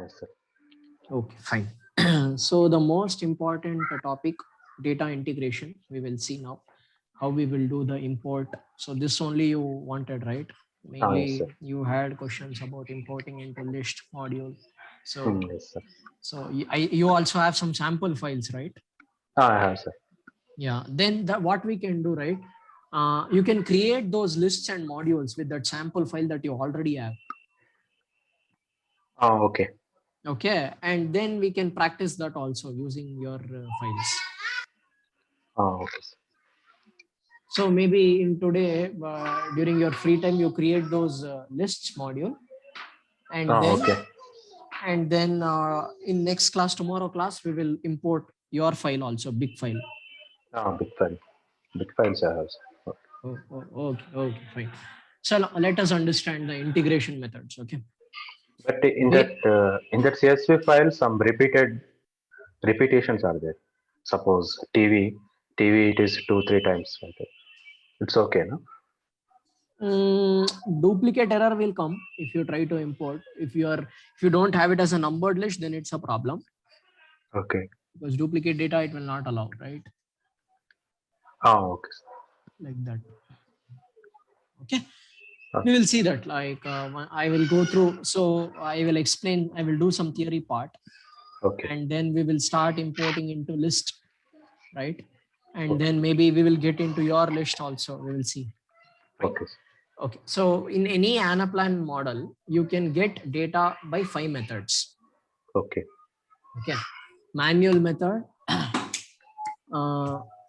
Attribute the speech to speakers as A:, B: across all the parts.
A: Yes, sir.
B: Okay, fine. So the most important topic, data integration, we will see now how we will do the import. So this only you wanted, right?
A: Yes, sir.
B: Mainly you had questions about importing into list module. So
A: Yes, sir.
B: you also have some sample files, right?
A: I have, sir.
B: Yeah. Then what we can do, right? You can create those lists and modules with that sample file that you already have.
A: Okay.
B: Okay, and then we can practice that also using your files.
A: Okay, sir.
B: So maybe in today, during your free time, you create those lists module, and then
A: Okay.
B: in next class, tomorrow class, we will import your file also, big file.
A: Big file. Big files I have, sir.
B: Okay, okay, fine. So let us understand the integration methods. Okay.
A: But in that CSV file, some repetitions are there. Suppose TV it is 2-3 times. Like that. It's okay, no?
B: Duplicate error will come if you try to import. If you don't have it as a numbered list, then it's a problem,
A: Okay.
B: because duplicate data it will not allow, right?
A: Okay, sir.
B: Like that. Okay,
A: Okay.
B: we will see that. Like I will go through. So I will explain. I will do some theory part,
A: Okay.
B: and then we will start importing into list, right? And
A: Okay.
B: then maybe we will get into your list also. We will see. Right?
A: Okay, sir.
B: Okay. So in any Anaplan model, you can get data by 5 methods.
A: Okay.
B: Okay. Manual method,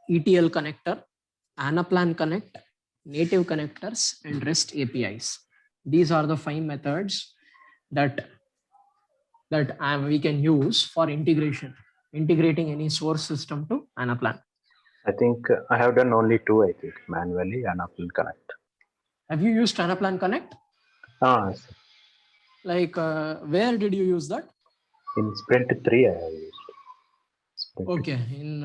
B: ETL connector, Anaplan connect, native connectors, and REST APIs. These are the 5 methods that we can use for integrating any source system to Anaplan.
A: I think I have done only two. I think manually and Apple Connect.
B: Have you used Anaplan connect?
A: Yes.
B: Like where did you use that?
A: In Sprint 3, I have used
B: Okay, in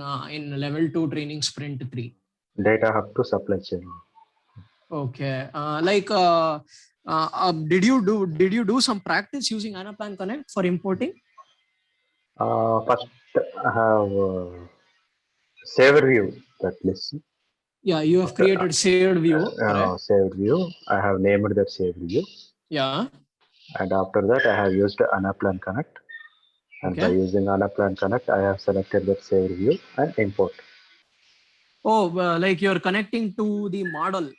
B: level 2 training sprint 3.
A: Data Hub to supply chain.
B: Okay, did you do some practice using Anaplan connect for importing?
A: First, I have saved view that list.
B: Yeah, you have
A: After
B: created saved view, correct?
A: saved view, I have named that saved view,
B: Yeah.
A: and after that, I have used Anaplan Connect. And by
B: Okay.
A: using Anaplan Connect, I have selected that saved view and import.
B: Oh, like you're connecting to the model.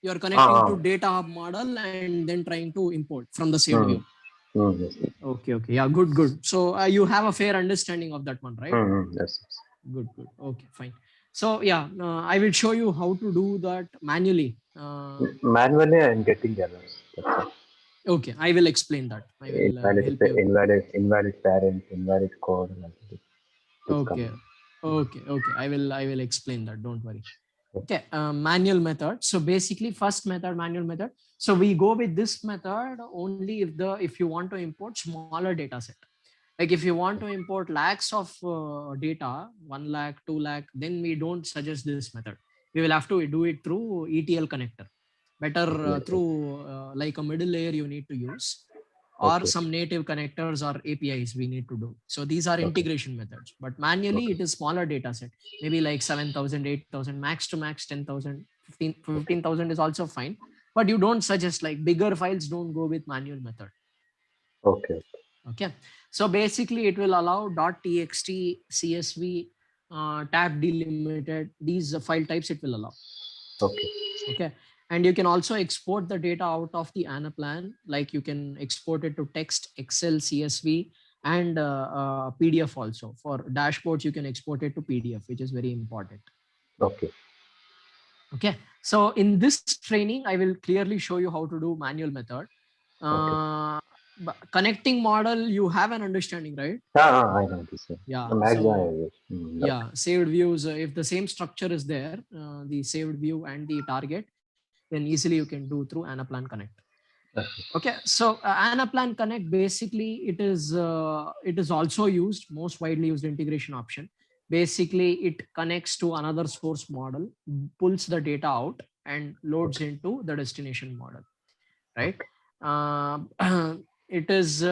B: You're connecting
A: Ah,
B: to data hub model and then trying to import from the saved view.
A: Yes.
B: Okay, okay. Yeah, good, good. So you have a fair understanding of that one, right?
A: Yes.
B: Good, good. Okay, fine. So yeah, I will show you how to do that manually.
A: Manually, I am getting errors. That's it.
B: Okay, I will explain that. I will help you.
A: Invalid parent, invalid code. Like this. It's
B: Okay,
A: coming.
B: okay. I will explain that. Don't worry. Okay, manual method. So basically, first method, manual method. So we go with this method only if you want to import smaller data set. Like if you want to import lakhs of data, 1 lakh, 2 lakh, then we don't suggest this method. We will have to do it through ETL connector. Better
A: Okay.
B: through like a middle layer you need to use, or
A: Okay.
B: some native connectors or APIs we need to do. So these are
A: Okay.
B: integration methods, but manually
A: Okay.
B: it is smaller data set, maybe like 7,000, 8,000, max to max 10,000, 15,000 is also fine. But you don't suggest, like bigger files don't go with manual method.
A: Okay.
B: Okay. So basically it will allow .txt, CSV, tab delimited, these file types it will allow.
A: Okay.
B: Okay. And you can also export the data out of the Anaplan. Like you can export it to text, Excel, CSV, and PDF also. For dashboards, you can export it to PDF, which is very important.
A: Okay.
B: Okay. So in this training, I will clearly show you how to do manual method.
A: Okay.
B: Connecting model, you have an understanding, right?
A: I know this one.
B: Yeah.
A: The maximum I
B: So
A: use. Okay.
B: yeah, saved views. If the same structure is there, the saved view and the target, then easily you can do through Anaplan Connect. Okay, so Anaplan Connect, basically it is also used, most widely used integration option. Basically it connects to another source model, pulls the data out and loads into the destination model, right?
A: Okay.
B: uh, it is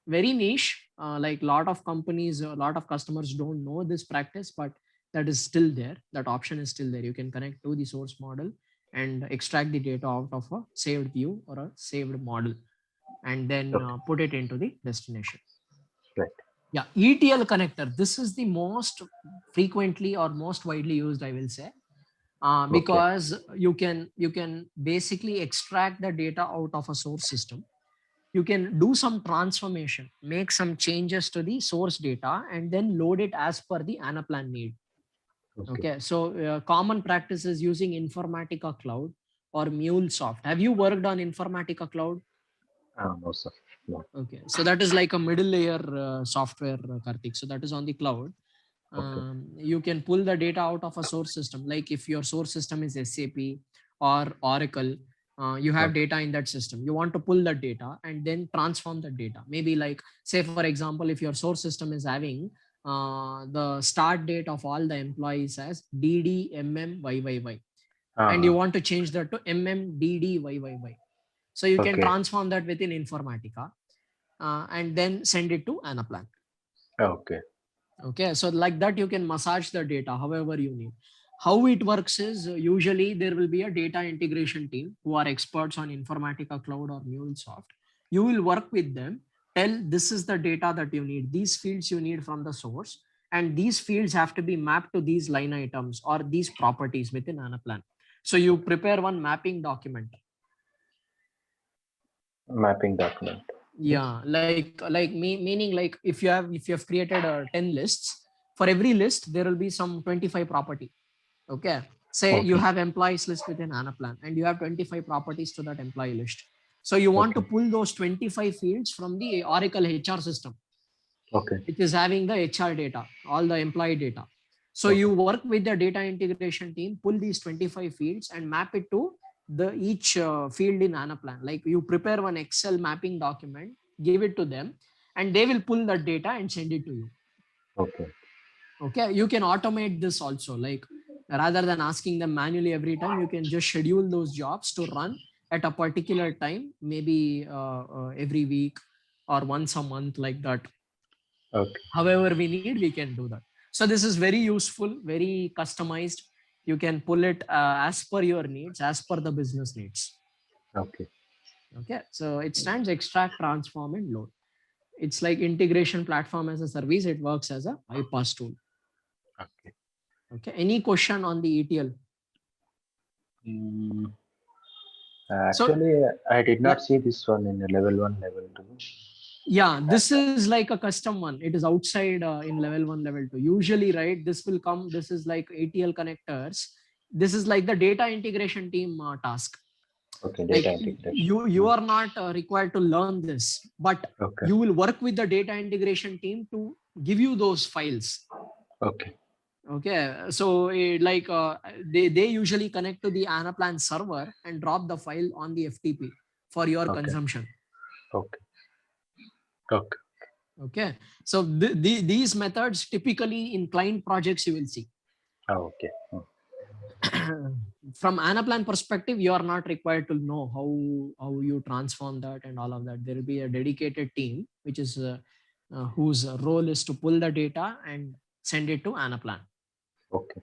B: very niche. Like a lot of companies, a lot of customers don't know this practice, but that is still there. That option is still there. You can connect to the source model and extract the data out of a saved view or a saved model, and then
A: Okay.
B: put it into the destination.
A: Right.
B: Yeah, ETL connector. This is the most frequently or most widely used, I will say,
A: Okay.
B: because you can basically extract the data out of a source system. You can do some transformation, make some changes to the source data, and then load it as per the Anaplan need.
A: Okay.
B: Okay, so common practices using Informatica Cloud or MuleSoft. Have you worked on Informatica Cloud?
A: No, sir. No.
B: Okay, so that is like a middle layer software, Karthik. So that is on the cloud.
A: Okay.
B: You can pull the data out of a source system. Like if your source system is SAP or Oracle, you have
A: Okay.
B: data in that system. You want to pull that data and then transform that data. Maybe like, say, for example, if your source system is having the start date of all the employees as DDMMYYY, and you
A: Uh,
B: want to change that to MMDDYYY. So you can
A: okay.
B: transform that within Informatica and then send it to Anaplan.
A: Okay.
B: Okay, so like that you can massage the data however you need. How it works is usually there will be a data integration team who are experts on Informatica Cloud or MuleSoft. You will work with them, tell this is the data that you need, these fields you need from the source, and these fields have to be mapped to these line items or these properties within Anaplan. So you prepare one mapping document.
A: Mapping document. Yes.
B: Yeah, meaning like if you have created 10 lists, for every list there will be some 25 property. Okay, say you
A: Okay.
B: have employees list within Anaplan and you have 25 properties to that employee list. So you want to
A: Okay.
B: pull those 25 fields from the Oracle HR system,
A: Okay.
B: which is having the HR data, all the employee data. So
A: Okay.
B: you work with the data integration team, pull these 25 fields and map it to the each field in Anaplan. Like you prepare one Excel mapping document, give it to them, and they will pull that data and send it to you.
A: Okay.
B: Okay, you can automate this also. Like rather than asking them manually every time, you can just schedule those jobs to run at a particular time, maybe every week or once a month, like that.
A: Okay.
B: However we need, we can do that. So this is very useful, very customized. You can pull it as per your needs, as per the business needs.
A: Okay.
B: Okay, so it stands extract, transform, and load. It's like integration platform as a service. It works as a bypass tool.
A: Okay.
B: Okay, any question on the ETL?
A: Mm,
B: So
A: actually, I did
B: like,
A: not see this one in a level one, level two.
B: yeah, this is like a custom one. It is outside in level 1, level 2 usually, right? This will come, this is like ETL connectors. This is like the data integration team task.
A: Okay.
B: Like
A: Data integration.
B: you are not required to learn this, but
A: Okay.
B: you will work with the data integration team to give you those files.
A: Okay.
B: Okay, so they usually connect to the Anaplan server and drop the file on the FTP for your
A: Okay.
B: consumption.
A: Okay. Okay.
B: Okay, so these methods typically in client projects you will see.
A: Okay.
B: From Anaplan perspective, you are not required to know how you transform that and all of that. There will be a dedicated team which is whose role is to pull the data and send it to Anaplan.
A: Okay.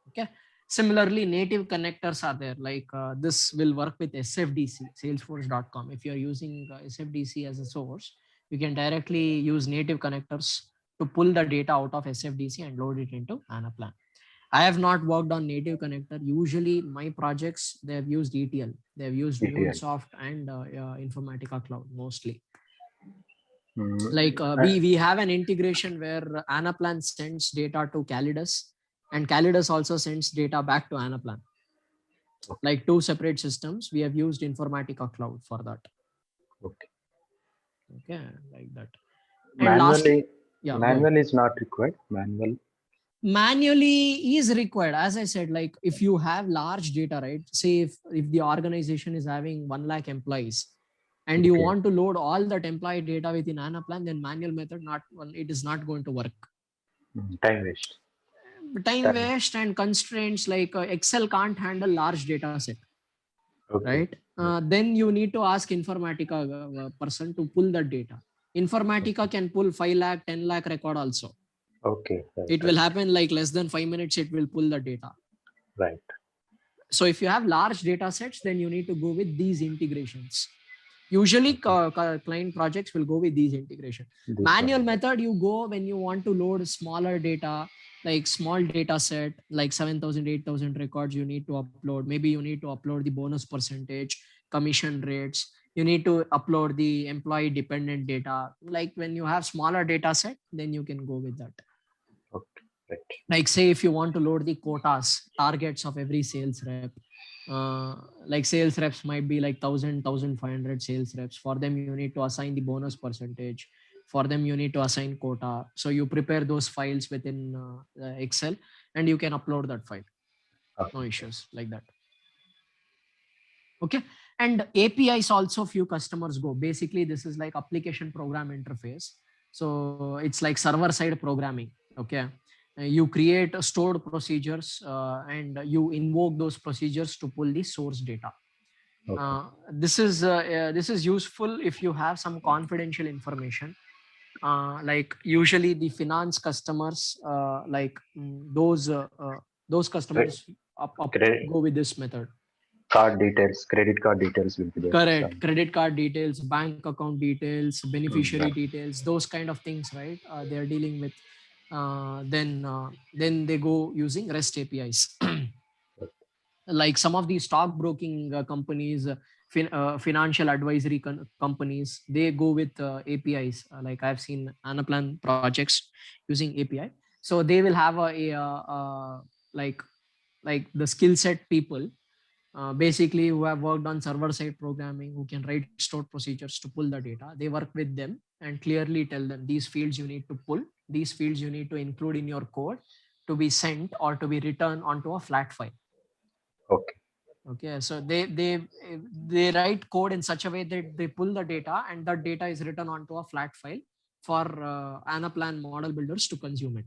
B: Okay, similarly native connectors are there. Like this will work with SFDC, salesforce.com. If you are using SFDC as a source, you can directly use native connectors to pull the data out of SFDC and load it into Anaplan. I have not worked on native connector. Usually my projects, they have used ETL. They have used
A: ETL.
B: MuleSoft and Informatica Cloud mostly.
A: Mm,
B: Like
A: I,
B: we have an integration where Anaplan sends data to Calidus and Calidus also sends data back to Anaplan.
A: okay.
B: Like two separate systems. We have used Informatica Cloud for that.
A: Okay.
B: Okay, like that. And lastly,
A: Manually,
B: yeah, go ahead.
A: manual is not required. Manual.
B: Manually is required, as I said. Like if you have large data, right? Say if the organization is having 1 lakh employees and you
A: Okay.
B: want to load all that employee data within Anaplan, then manual method not it is not going to work.
A: Time waste.
B: Time
A: Time.
B: waste and constraints, like Excel can't handle large data set,
A: Okay.
B: right? Then you need to ask Informatica person to pull that data. Informatica can pull 5 lakh, 10 lakh record also.
A: Okay.
B: It will happen like less than 5 minutes. It will pull the data.
A: Right.
B: So if you have large data sets, then you need to go with these integrations. Usually client projects will go with these integration. Manual method, you go when you want to load smaller data, like small data set, like 7,000, 8,000 records you need to upload. Maybe you need to upload the bonus percentage, commission rates. You need to upload the employee dependent data. Like when you have smaller data set, then you can go with that.
A: Okay. Right.
B: Like say if you want to load the quotas, targets of every sales rep, like sales reps might be like 1,500 sales reps. For them you need to assign the bonus percentage. For them you need to assign quota. So you prepare those files within Excel, and you can upload that file. No issues like that. Okay. And APIs also few customers go. Basically this is like application program interface. So it's like server side programming. Okay. You create stored procedures and you invoke those procedures to pull the source data. This is useful if you have some confidential information. Like usually the finance customers, those customers
A: Credit
B: go with this method.
A: card details, credit card details will be there.
B: Correct. Credit card details, bank account details, beneficiary
A: Right.
B: details, those kind of things, right? They are dealing with. Then they go using REST APIs. Like some of these stockbroking companies, financial advisory companies, they go with APIs. Like I've seen Anaplan projects using API. So they will have like the skill set people, basically who have worked on server side programming, who can write stored procedures to pull the data. They work with them and clearly tell them these fields you need to pull, these fields you need to include in your code to be sent or to be returned onto a flat file.
A: Okay.
B: Okay, so they write code in such a way that they pull the data and that data is written onto a flat file for Anaplan model builders to consume it.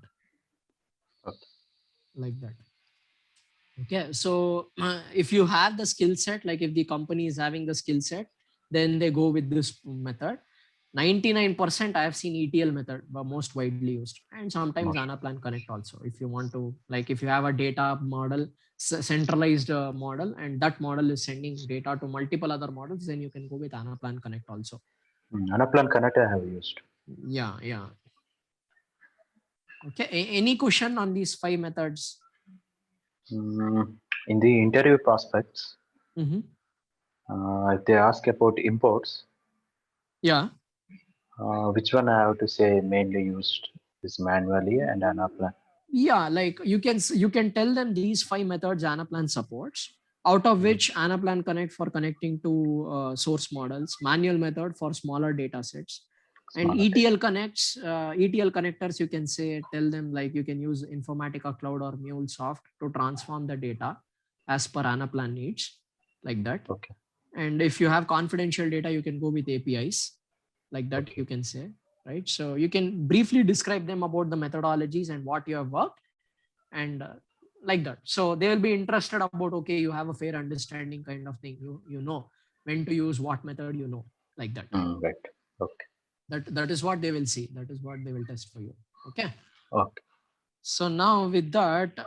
A: Okay.
B: Like that. Okay, so if you have the skill set, like if the company is having the skill set, then they go with this method. 99% I have seen ETL method most widely used, and sometimes Anaplan Connect also. If you want to, like if you have a data model, centralized model, and that model is sending data to multiple other models, then you can go with Anaplan Connect also.
A: Anaplan Connect I have used.
B: Yeah, yeah. Okay, any question on these 5 methods?
A: In the interview prospects, if they ask about imports,
B: Yeah.
A: which one I have to say mainly used is manually and Anaplan?
B: Yeah, like you can tell them these 5 methods Anaplan supports, out of which Anaplan Connect for connecting to source models, manual method for smaller data sets, and ETL connects, ETL connectors, you can say, tell them like you can use Informatica Cloud or MuleSoft to transform the data as per Anaplan needs, like that.
A: Okay.
B: And if you have confidential data, you can go with APIs, like that. You can say, right? So you can briefly describe them about the methodologies and what you have worked, and like that. So they will be interested about, okay, you have a fair understanding kind of thing. You know when to use what method, like that.
A: Right. Okay.
B: That is what they will see. That is what they will test for you. Okay.
A: Okay.
B: So now with that,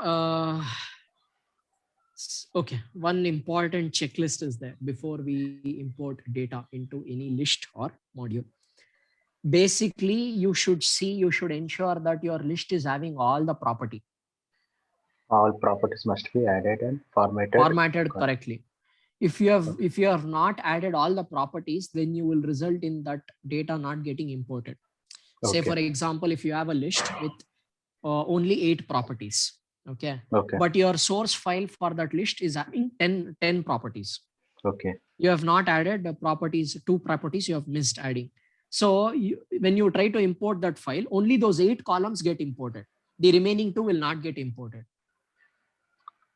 B: okay, one important checklist is there before we import data into any list or module. Basically, you should ensure that your list is having all the property.
A: All properties must be added and formatted
B: Correctly. If you have not added all the properties, then you will result in that data not getting imported. Say for example, if you have a list with only 8 properties, okay, but your source file for that list is having 10 properties.
A: Okay.
B: You have not added the properties, 2 properties you have missed adding. So when you try to import that file, only those 8 columns get imported. The remaining 2 will not get imported.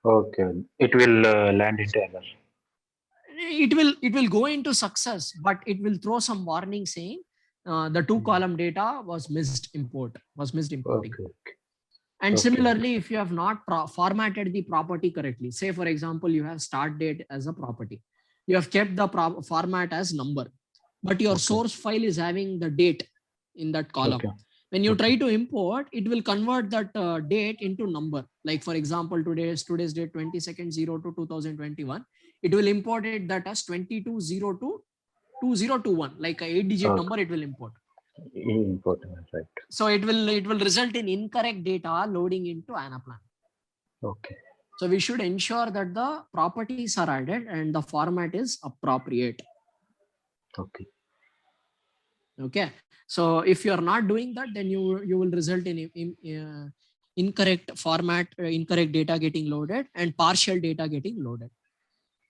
A: Okay. It will land into error.
B: It will go into success, but it will throw some warning saying the 2 column data was missed importing.
A: Okay.
B: And similarly, if you have not formatted the property correctly, say for example, you have start date as a property, you have kept the format as number, but your source file is having the date in that column.
A: Okay.
B: When you
A: Okay.
B: try to import, it will convert that date into number. Like for example, today's date 22nd 02 2021. It will import it that as 2202 2021, like a 8-digit
A: Okay.
B: number. It will import.
A: Important, right?
B: So it will result in incorrect data loading into Anaplan.
A: Okay.
B: So we should ensure that the properties are added and the format is appropriate.
A: Okay.
B: Okay. So if you are not doing that, then you will result in incorrect format, incorrect data getting loaded and partial data getting loaded.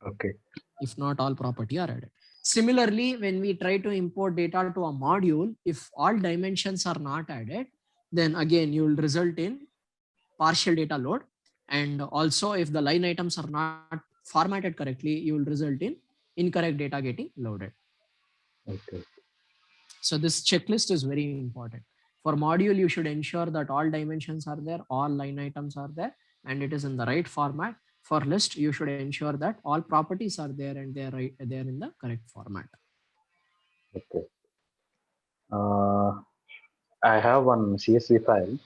A: Okay.
B: If not all property are added. Similarly, when we try to import data to a module, if all dimensions are not added, then again you will result in partial data load. And also if the line items are not formatted correctly, you will result in incorrect data getting loaded.
A: Okay.
B: So this checklist is very important. For module, you should ensure that all dimensions are there, all line items are there, and it is in the right format. For list, you should ensure that all properties are there and they're in the correct format.
A: Okay. I have one CSV file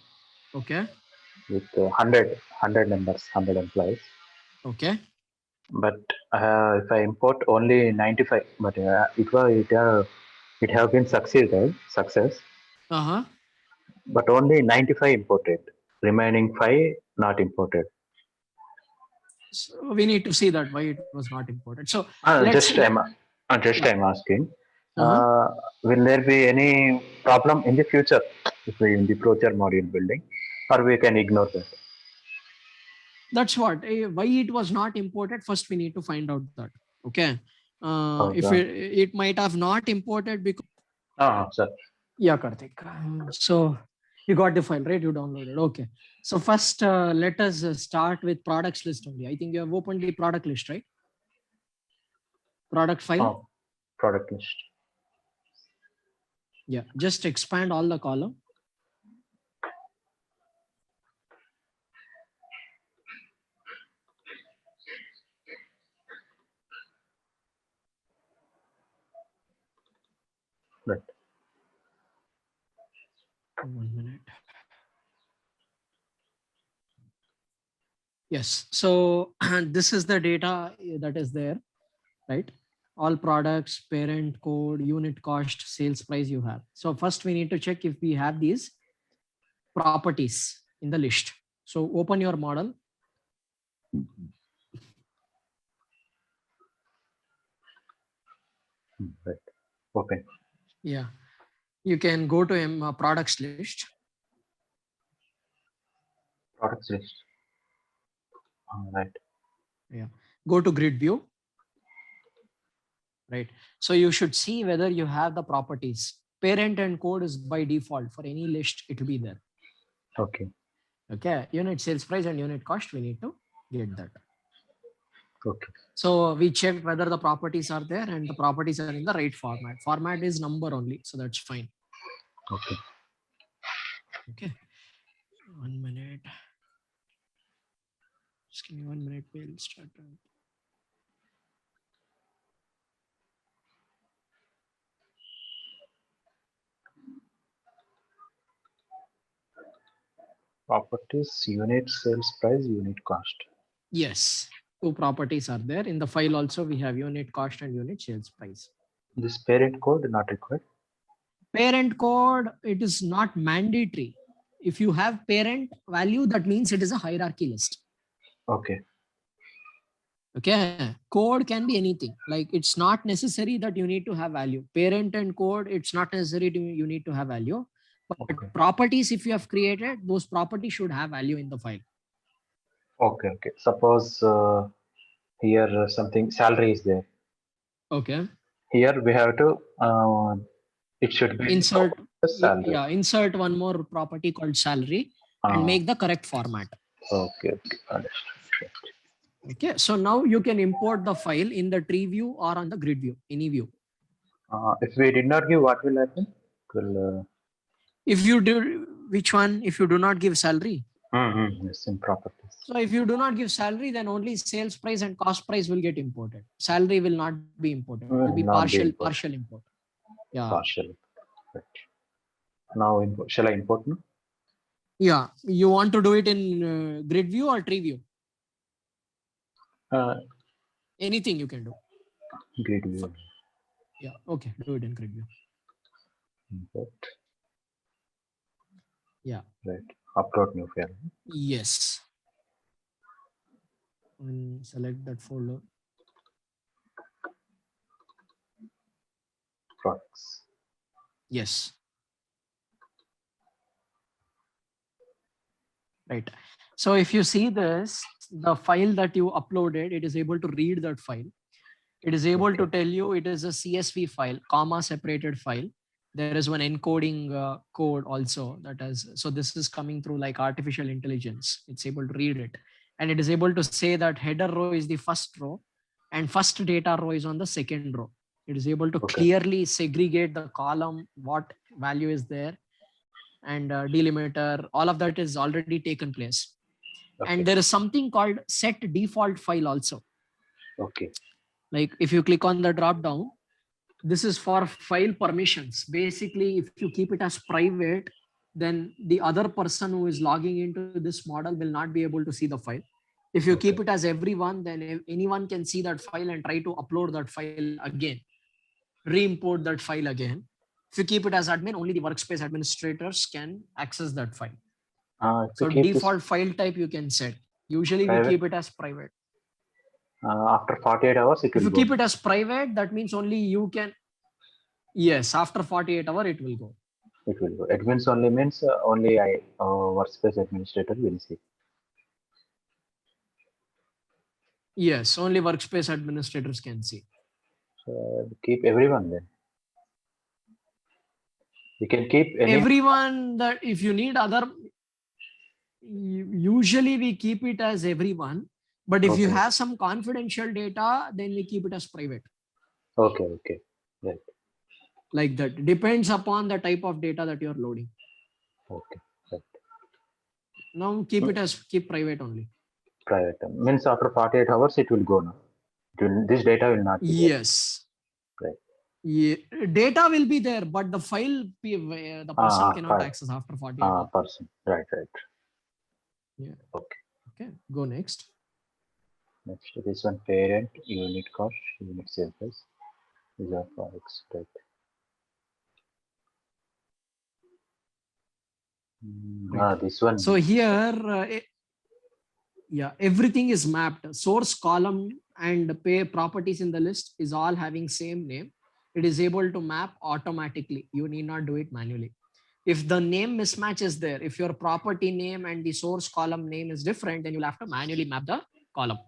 B: Okay.
A: with 100 numbers, 100 employees.
B: Okay.
A: But if I import only 95, but it have been success,
B: Uh-huh.
A: but only 95 imported, remaining 5 not imported.
B: So we need to see that why it was not imported. So
A: Uh,
B: let's
A: just
B: let,
A: I'm just
B: yeah.
A: I'm asking,
B: Uh-huh.
A: will there be any problem in the future if we in the project module building, or we can ignore that?
B: That's what why it was not imported. First, we need to find out that. Okay. If
A: Okay.
B: it might have not imported because
A: Sir.
B: yeah, Karthik. So you got the file, right? You downloaded. Okay. So first, let us start with products list only. I think you have opened the product list, right? Product file.
A: Oh, product list.
B: Yeah. Just expand all the column.
A: Right.
B: 1 minute. Yes. So this is the data that is there, right? All products, parent code, unit cost, sales price you have. So first we need to check if we have these properties in the list. So open your model.
A: Right. Okay.
B: Yeah. You can go to products list.
A: Products list. Right.
B: Yeah. Go to grid view. Right. So you should see whether you have the properties. Parent and code is by default for any list. It will be there.
A: Okay.
B: Okay. Unit sales price and unit cost. We need to get that.
A: Okay.
B: So we checked whether the properties are there and the properties are in the right format. Format is number only. So that's fine.
A: Okay.
B: Okay. 1 minute. Just give me 1 minute. We'll start.
A: Properties, unit sales price, unit cost.
B: Yes. Two properties are there. In the file also, we have unit cost and unit sales price.
A: This parent code not required.
B: Parent code, it is not mandatory. If you have parent value, that means it is a hierarchy list.
A: Okay.
B: Okay. Code can be anything. Like it's not necessary that you need to have value. Parent and code, it's not necessary you need to have value. But
A: Okay.
B: properties, if you have created, those properties should have value in the file.
A: Okay. Okay. Suppose here something salary is there.
B: Okay.
A: Here we have to. It should be
B: Insert,
A: salary.
B: yeah, insert one more property called salary and
A: Uh,
B: make the correct format.
A: okay. Okay. Understood.
B: Okay. So now you can import the file in the tree view or on the grid view, any view.
A: If we did not give, what will happen? Will.
B: If you do, which one? If you do not give salary.
A: Yes, in properties.
B: So if you do not give salary, then only sales price and cost price will get imported. Salary will not be imported. It will
A: Will
B: be
A: not be important.
B: partial import. Yeah.
A: Partial. Right. Now shall I import now?
B: Yeah, you want to do it in grid view or tree view?
A: Uh,
B: Anything you can do.
A: Grid view.
B: Yeah, okay, do it in grid view.
A: Import.
B: Yeah.
A: Right. Upload new file.
B: Yes. And select that folder.
A: Products.
B: Yes. Right. So if you see this, the file that you uploaded, it is able to read that file. It is able to tell you it is a CSV file, comma separated file. There is one encoding code also that has, so this is coming through like artificial intelligence. It's able to read it. And it is able to say that header row is the first row and first data row is on the second row. It is able to clearly segregate the column, what value is there, and delimiter, all of that is already taken place. And there is something called set default file also.
A: Okay.
B: Like if you click on the drop down, this is for file permissions. Basically, if you keep it as private, then the other person who is logging into this model will not be able to see the file. If you keep it as everyone, then anyone can see that file and try to upload that file again, re-import that file again. If you keep it as admin, only the workspace administrators can access that file. So default file type you can set. Usually we keep it as private.
A: After 48 hours, it will
B: If you
A: go.
B: keep it as private, that means only you can. Yes, after 48 hours, it will go.
A: It will go. Admins only means only workspace administrator will see.
B: Yes, only workspace administrators can see.
A: So keep everyone then. You can keep
B: everyone. That if you need other, usually we keep it as everyone. But if you have some confidential data, then we keep it as private.
A: Okay. Right.
B: Like that. Depends upon the type of data that you're loading.
A: Okay. Right.
B: Now keep it as keep private only.
A: Private means after 48 hours it will go now. This data will not be there.
B: Yes.
A: Right.
B: Yeah, data will be there, but the file the person cannot access after 48 hours.
A: Person. Right.
B: Yeah.
A: Okay.
B: Go next.
A: Next, this one parent unit cost, unit sale price. These are products. Right. This one.
B: So here, yeah, everything is mapped. Source column and pay properties in the list is all having same name. It is able to map automatically. You need not do it manually. If the name mismatch is there, if your property name and the source column name is different, then you'll have to manually map the column.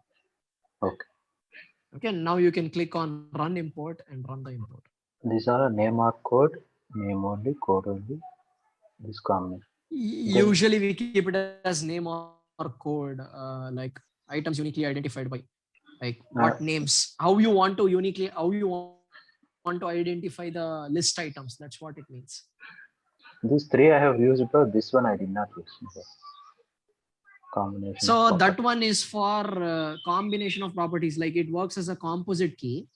B: Okay, now you can click on run import and run the import.
A: These are a name or code, name only, code only. This combination.
B: Usually we keep it as name or code, like items uniquely identified by, like what names, how you want to uniquely, how you want to identify the list items. That's what it means.
A: These three I have used, but this one I did not use. Combination.
B: So that one is for combination of properties. Like it works as a composite key.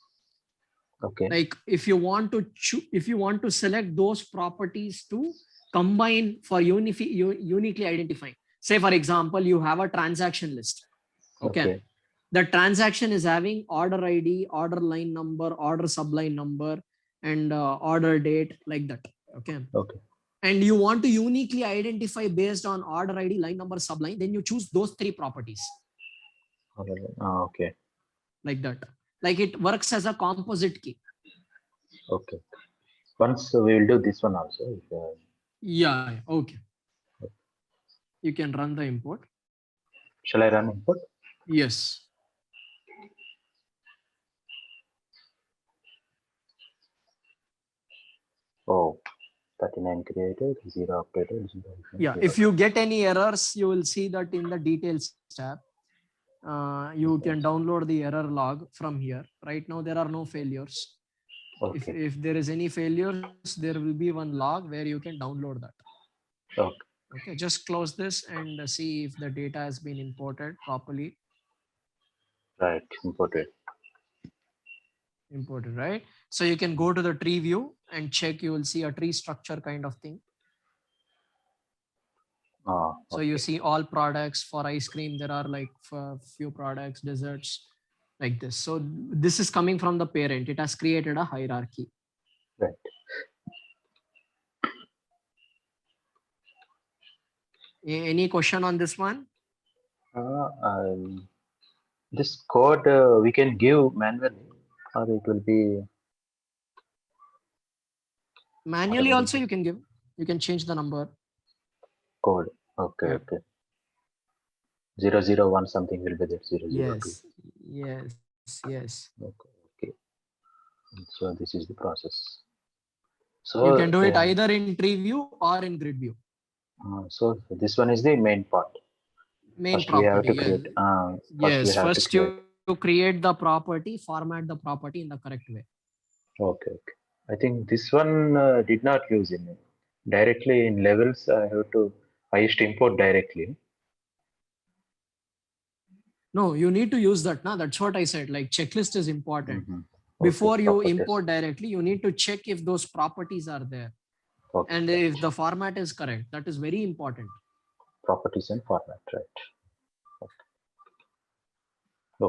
A: Okay.
B: Like if you want to select those properties to combine for uniquely identifying. Say for example, you have a transaction list. Okay. The transaction is having order ID, order line number, order subline number, and order date, like that. Okay. And you want to uniquely identify based on order ID, line number, subline, then you choose those three properties.
A: Okay.
B: Like that. Like it works as a composite key.
A: Okay. Once we will do this one also.
B: Yeah. Okay. You can run the import.
A: Shall I run import?
B: Yes.
A: Oh, 39 created, 0 updated. 0
B: yeah. If you get any errors, you will see that in the details tab. You can download the error log from here. Right now, there are no failures. If there is any failures, there will be one log where you can download that. Okay, just close this and see if the data has been imported properly.
A: Right, imported,
B: right? So you can go to the tree view and check. You will see a tree structure kind of thing. So you
A: Okay.
B: see all products. For ice cream, there are like few products, desserts, like this. So this is coming from the parent. It has created a hierarchy.
A: Right.
B: Any question on this one?
A: This code we can give manually, or it will be
B: Manually also
A: automatically
B: you can give. You can change the number.
A: code. Okay,
B: Yeah.
A: okay. 001 something will be there. 002.
B: Yes. Yes.
A: Okay, okay. So this is the process.
B: You
A: So
B: can do it either in tree view or in grid view.
A: so this one is the main part.
B: Main
A: First we have
B: property.
A: to
B: Yes.
A: create. First we
B: Yes.
A: have to
B: First
A: create.
B: you create the property, format the property in the correct way.
A: Okay, okay. I think this one did not use in directly in levels. I used to import directly.
B: No, you need to use that. Now that's what I said. Like checklist is important.
A: Hmm. Okay,
B: Before you
A: properties.
B: import directly, you need to check if those properties are there
A: Okay,
B: and
A: right.
B: if the format is correct. That is very important.
A: Properties and format, right?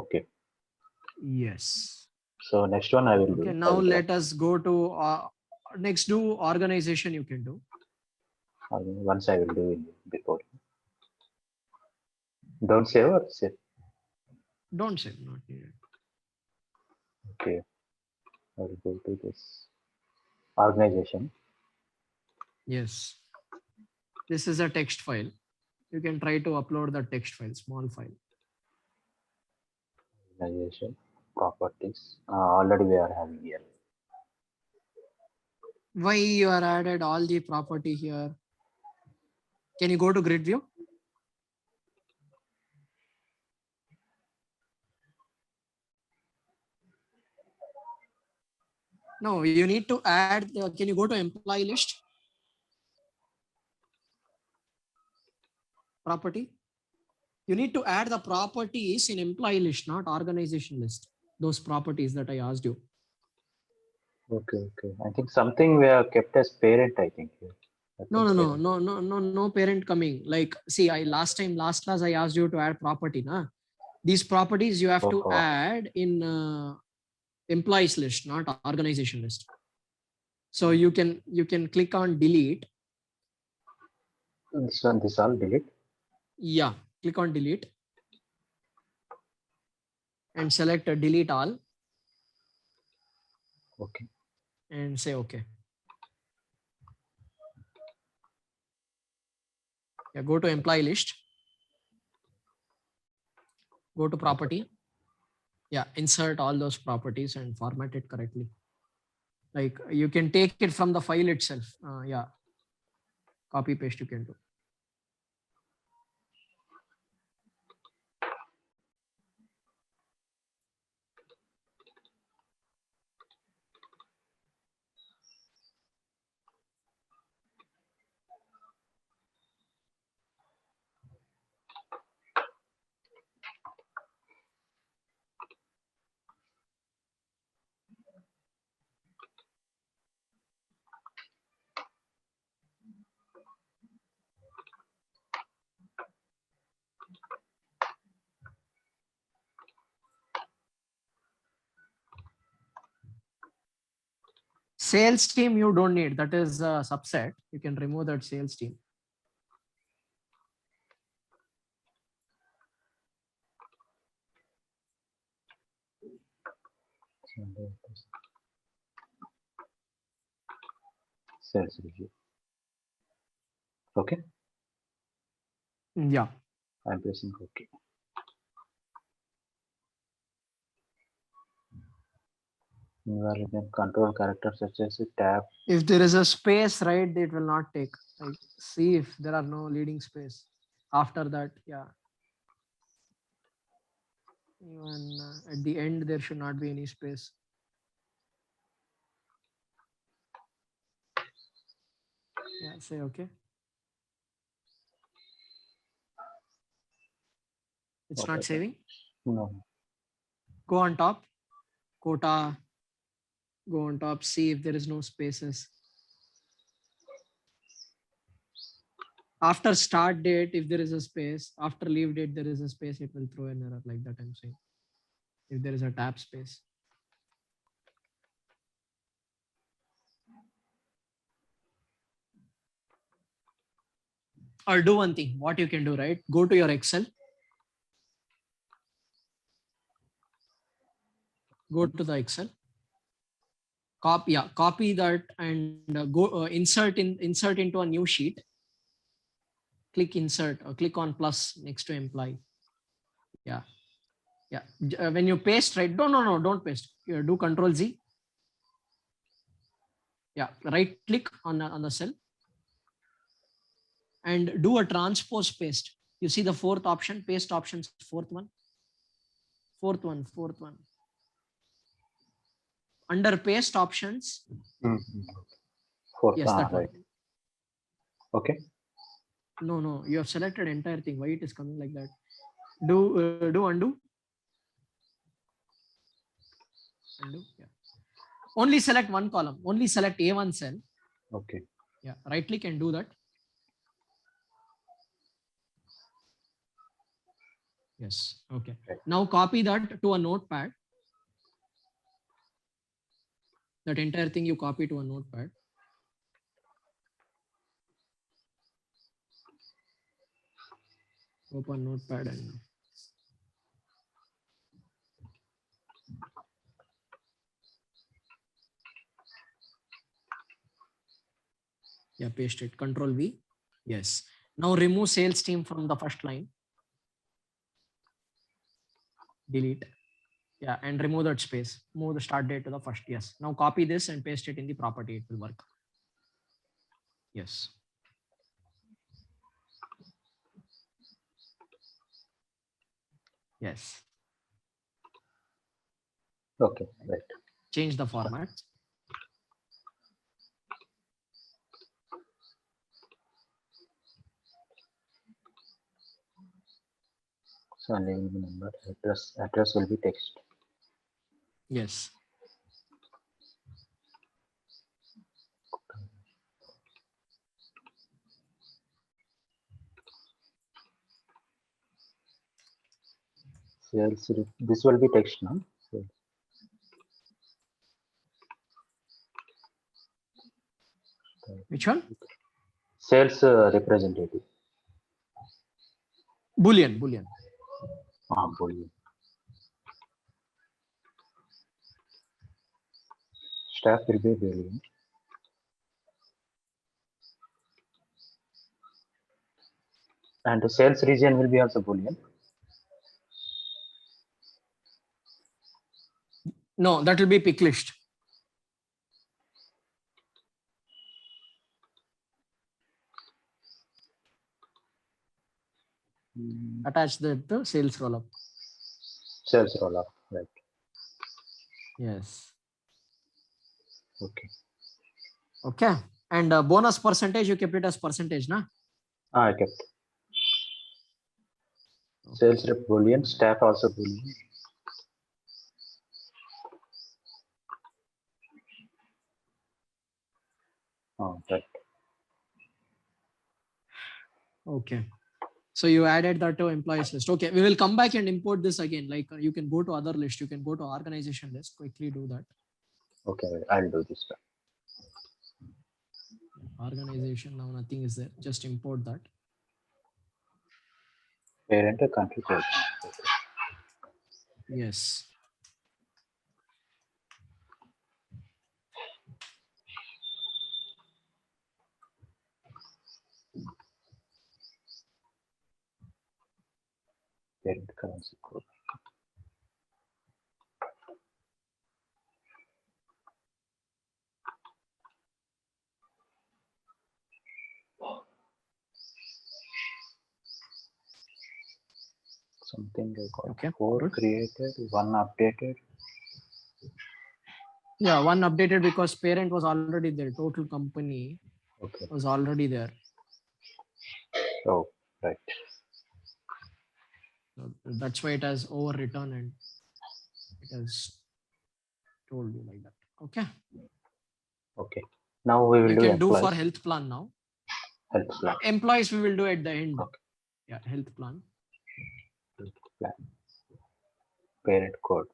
A: Okay.
B: Yes.
A: So next one I will
B: Okay.
A: do. I
B: Now
A: will try.
B: let us go to next. Do organization you can do.
A: Once I will do it before. Don't save or save.
B: Don't save. Not needed.
A: Okay. I will go to this organization.
B: Yes. This is a text file. You can try to upload the text file, small file.
A: Organization properties. Already we are having here.
B: Why you are added all the property here? Can you go to grid view? No, you need to add. Can you go to employee list property? You need to add the properties in employee list, not organization list. Those properties that I asked you.
A: Okay, okay. I think something we have kept as parent. I think here. That
B: No,
A: was
B: no, no,
A: parent.
B: no, no, no, no parent coming. Like, see, last class I asked you to add property. Na? These properties you have to
A: Oh,
B: add in employees list, not organization list. So you can click on delete.
A: this one, this all delete.
B: Yeah, click on delete and select delete all
A: Okay.
B: and say okay. Yeah, go to employee list, go to
A: Property.
B: property. Yeah, insert all those properties and format it correctly. Like you can take it from the file itself. Yeah, copy paste you can do. Sales team you don't need. That is a subset. You can remove that sales team.
A: Sales review. Okay.
B: Yeah.
A: I'm pressing OK. Invalid control character such as a tab.
B: If there is a space, right, it will not take. Like see if there are no leading space. After that, yeah. Even at the end, there should not be any space. Yeah, say okay. It's
A: What
B: not
A: happened?
B: saving.
A: No.
B: Go on top, quota, go on top, see if there is no spaces. After start date, if there is a space, after leave date, there is a space, it will throw an error like that. I'm saying if there is a tab space. Or do one thing, what you can do, right? Go to your Excel, go to the Excel, copy that and go insert into a new sheet. Click insert or click on plus next to employee. Yeah. Yeah. When you paste, right? No, don't paste. Do Control Z. Yeah. Right click on the cell and do a transpose paste. You see the fourth option, paste options, fourth one. Under paste options.
A: Fourth,
B: Yes, that
A: right.
B: one.
A: Okay.
B: No, you have selected entire thing. Why it is coming like that? Do undo. Undo. Yeah. Only select one column. Only select A1 cell.
A: Okay.
B: Yeah. Right click and do that. Yes. Okay.
A: Right.
B: Now copy that to a notepad. That entire thing you copy to a notepad. Open notepad and yeah, paste it. Control V. Yes. Now remove sales team from the first line. Delete. Yeah, and remove that space. Move the start date to the first. Yes. Now copy this and paste it in the property. It will work. Yes. Yes.
A: Okay. Right.
B: Change the format.
A: So name, number, address will be text.
B: Yes.
A: Sales, this will be text now.
B: Which one?
A: Sales representative.
B: Boolean.
A: Boolean. Staff will be Boolean. And the sales region will be also Boolean.
B: No, that will be pick list. Attach the sales roll up.
A: Sales roll up, right.
B: Yes.
A: Okay.
B: Okay. And bonus percentage, you kept it as percentage, na?
A: I kept. Sales rep Boolean, staff also Boolean. Right.
B: Okay. So you added that to employees list. Okay, we will come back and import this again. Like you can go to other list, you can go to organization list, quickly do that.
A: Okay, I'll do this one.
B: Organization, now nothing is there. Just import that.
A: Parent country code.
B: Yes.
A: Parent currency code. Something I got.
B: Okay.
A: 4
B: Good.
A: created, 1 updated.
B: Yeah, one updated because parent was already there. Total company
A: Okay.
B: was already there.
A: Oh, right.
B: So that's why it has overwritten and it has told you like that. Okay.
A: Okay. Now we will
B: You
A: do
B: can do for
A: employees.
B: health plan now.
A: Health plan.
B: Employees we will do at the end.
A: Okay.
B: Yeah, health plan.
A: Health plan. Parent code.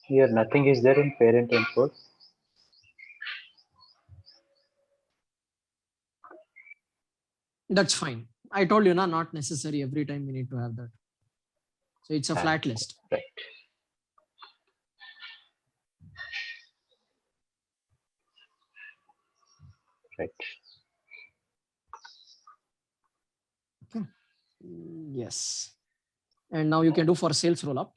A: Here nothing is there in parent and code.
B: That's fine. I told you, not necessary every time we need to have that. So it's a flat list.
A: Right. Right.
B: Okay. Yes. And now you can do for sales roll up.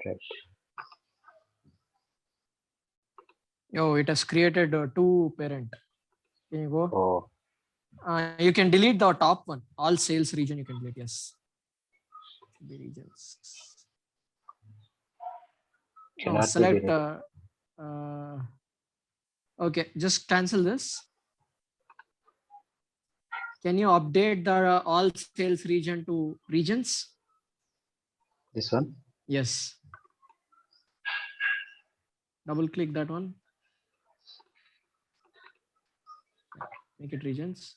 A: Right.
B: Oh, it has created two parent. Can you go?
A: Oh,
B: You can delete the top one. All sales region you can delete. Yes. Should be regions. No,
A: cannot be
B: select.
A: deleted.
B: Okay, just cancel this. Can you update the all sales region to regions?
A: This one.
B: Yes. Double click that one. Make it regions.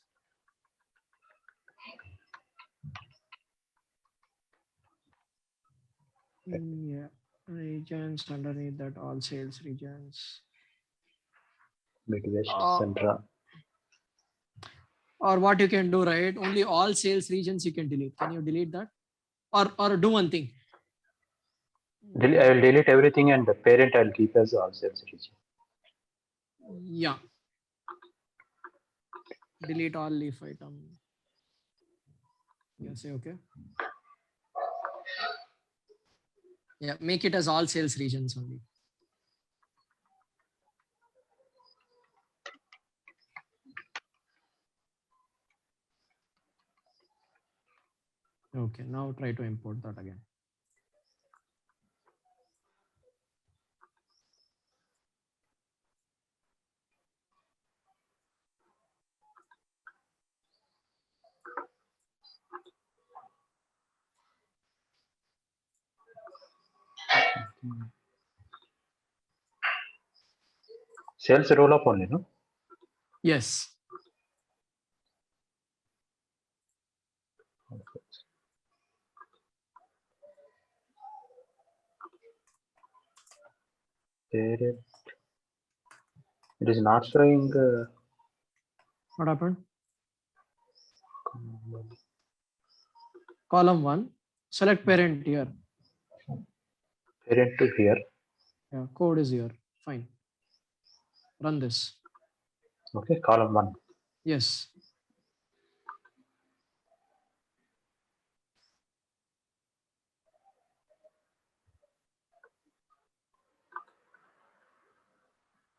B: Yeah, regions underneath that all sales regions.
A: Midwest,
B: Uh,
A: Central.
B: or what you can do, right? Only all sales regions you can delete. Can you delete that? Or do one thing.
A: I will delete everything and the parent I'll keep as all sales region.
B: Yeah. Delete all leaf item. Yeah, say okay. Yeah, make it as all sales regions only. Okay, now try to import that again.
A: Sales roll up only, no?
B: Yes.
A: Parent. It is not showing.
B: What happened? Column 1. Select parent here.
A: Parent to here.
B: Yeah, code is here. Fine. Run this.
A: Okay, column 1.
B: Yes.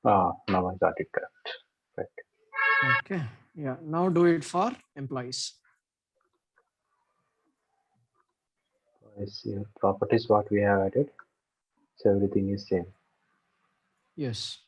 A: Ah, now I got it correct. Right.
B: Okay. Yeah. Now do it for employees.
A: I see here properties what we have added. So everything is same.
B: Yes.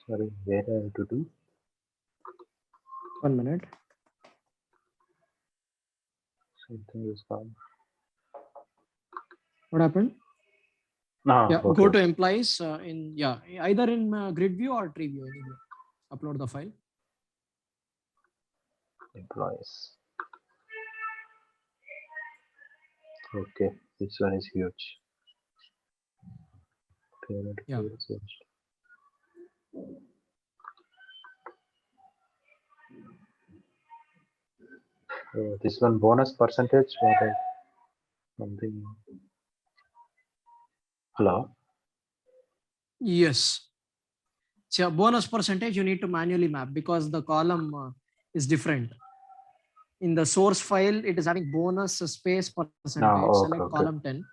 A: Sorry, where I have to do?
B: 1 minute.
A: Something is wrong.
B: What happened?
A: Ah,
B: Yeah.
A: okay.
B: Go to employees in, yeah, either in grid view or tree view, anywhere. Upload the file.
A: Employees. Okay, this one is huge.
B: Yeah.
A: This one bonus percentage, what something. Hello.
B: Yes. So bonus percentage you need to manually map because the column is different. In the source file, it is having bonus space percentage.
A: No,
B: Select
A: okay, okay.
B: column 10.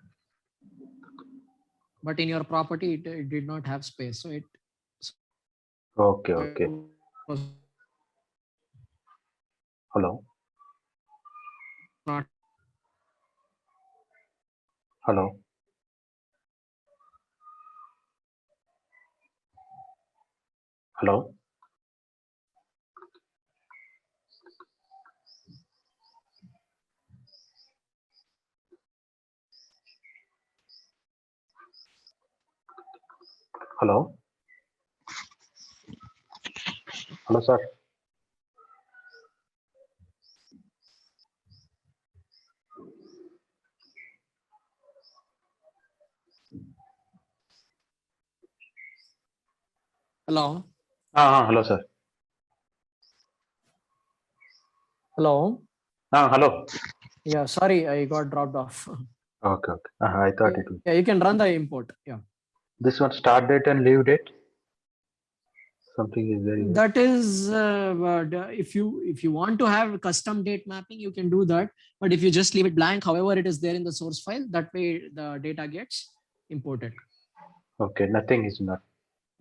B: But in your property, it did not have space. So it
A: Okay, okay.
B: was
A: Hello.
B: not.
A: Hello. Hello. Hello. Hello, sir.
B: Hello.
A: Hello, sir.
B: Hello.
A: Hello.
B: Yeah, sorry, I got dropped off.
A: Okay, okay. I thought it was.
B: Yeah, you can run the import. Yeah.
A: This one start date and leave date. Something is very
B: That is if you want to have custom date mapping, you can do that. But if you just leave it blank, however it is there in the source file, that way the data gets imported.
A: okay. Nothing is not.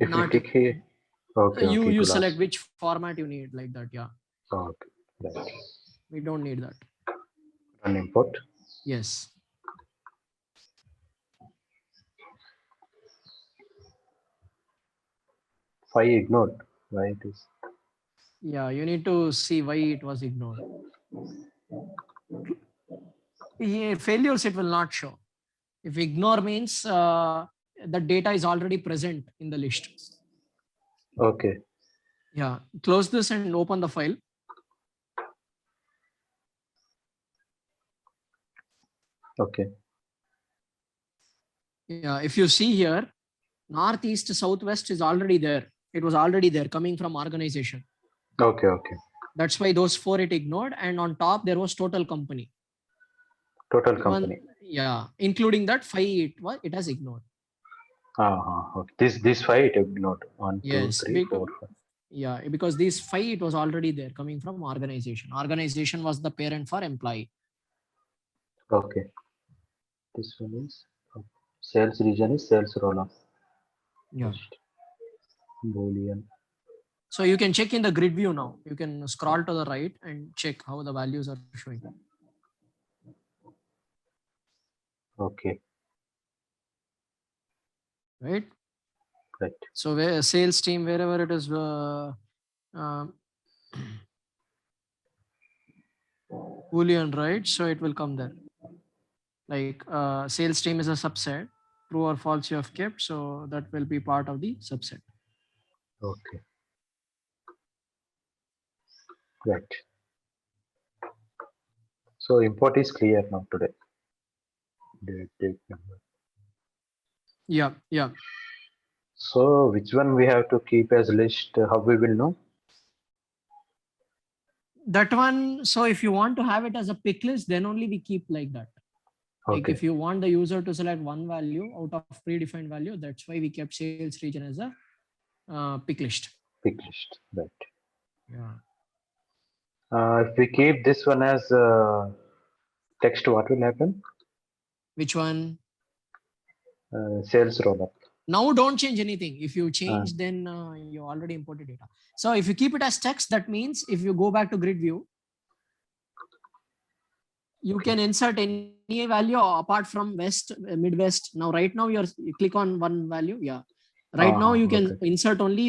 A: If we
B: Not
A: click here, okay, okay,
B: you
A: it will
B: select
A: ask.
B: which format you need, like that. Yeah,
A: Okay, right.
B: we don't need that.
A: Run import.
B: Yes.
A: 5 ignored. Why it is?
B: Yeah, you need to see why it was ignored. Yeah, failures it will not show. If ignore means the data is already present in the list.
A: Okay,
B: Yeah, close this and open the file.
A: okay,
B: Yeah, if you see here, northeast, southwest is already there. It was already there coming from organization.
A: okay, okay.
B: That's why those 4 it ignored. And on top, there was total company.
A: Total
B: Even,
A: company.
B: yeah, including that 5, it has ignored.
A: Okay. This 5 it ignored. 1, 2,
B: Yes,
A: 3, 4, 5.
B: yeah, because these 5 it was already there coming from organization. Organization was the parent for employee.
A: Okay. This one is sales region is sales roll up.
B: Yeah.
A: Boolean.
B: So you can check in the grid view now. You can scroll to the right and check how the values are showing.
A: Okay.
B: Right.
A: Right.
B: So where sales team, wherever it is, Boolean, right? So it will come there. Like sales team is a subset. True or false you have kept. So that will be part of the subset.
A: Okay. Right. So import is clear now today. Date number.
B: Yeah. Yeah.
A: So which one we have to keep as list? How we will know?
B: That one. So if you want to have it as a pick list, then only we keep like that. Like
A: Okay.
B: if you want the user to select one value out of predefined value, that's why we kept sales region as a pick list.
A: Pick list. Right.
B: Yeah.
A: If we keep this one as text, what will happen?
B: Which one?
A: Sales roll up.
B: Now don't change anything. If you
A: Uh,
B: change, then you already imported data. So if you keep it as text, that means if you go back to grid view, you can insert any value apart from west, midwest. Now, right now you click on one value. Yeah. Right now you can
A: okay.
B: insert only